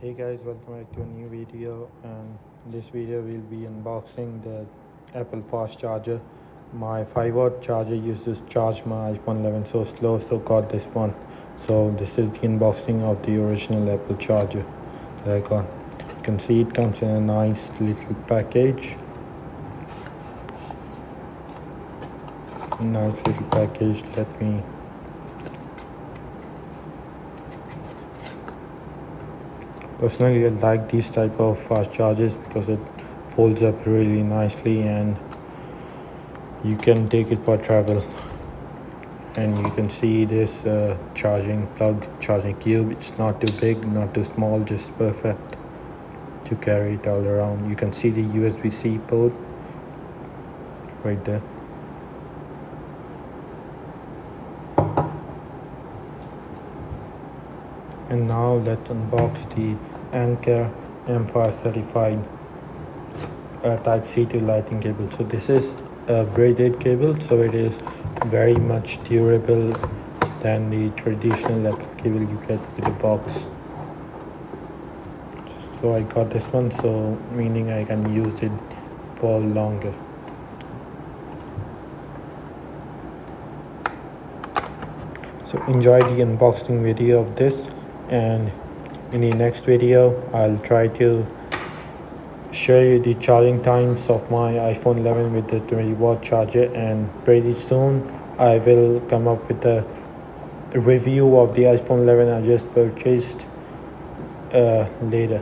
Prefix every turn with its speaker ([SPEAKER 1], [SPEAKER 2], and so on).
[SPEAKER 1] Hey guys, welcome back to a new video, and in this video we'll be unboxing the Apple fast charger. My 5-watt charger used to charge my iPhone 11 so slow, so got this one. So this is the unboxing of the original Apple charger that I got. You can see it comes in a nice little package. Let me Personally, I like these type of fast chargers because it folds up really nicely and you can take it for travel. And you can see this charging plug, charging cube. It's not too big, not too small, just perfect to carry it all around. You can see the USB-C port right there. And now let's unbox the Anker M5 certified Type-C to Lightning cable. So this is a braided cable, so it is very much durable than the traditional Apple cable you get with the box. So I got this one, so meaning I can use it for longer. So enjoy the unboxing video of this, and in the next video I'll try to show you the charging times of my iPhone 11 with the 20-watt charger, and pretty soon I will come up with a review of the iPhone 11 I just purchased later.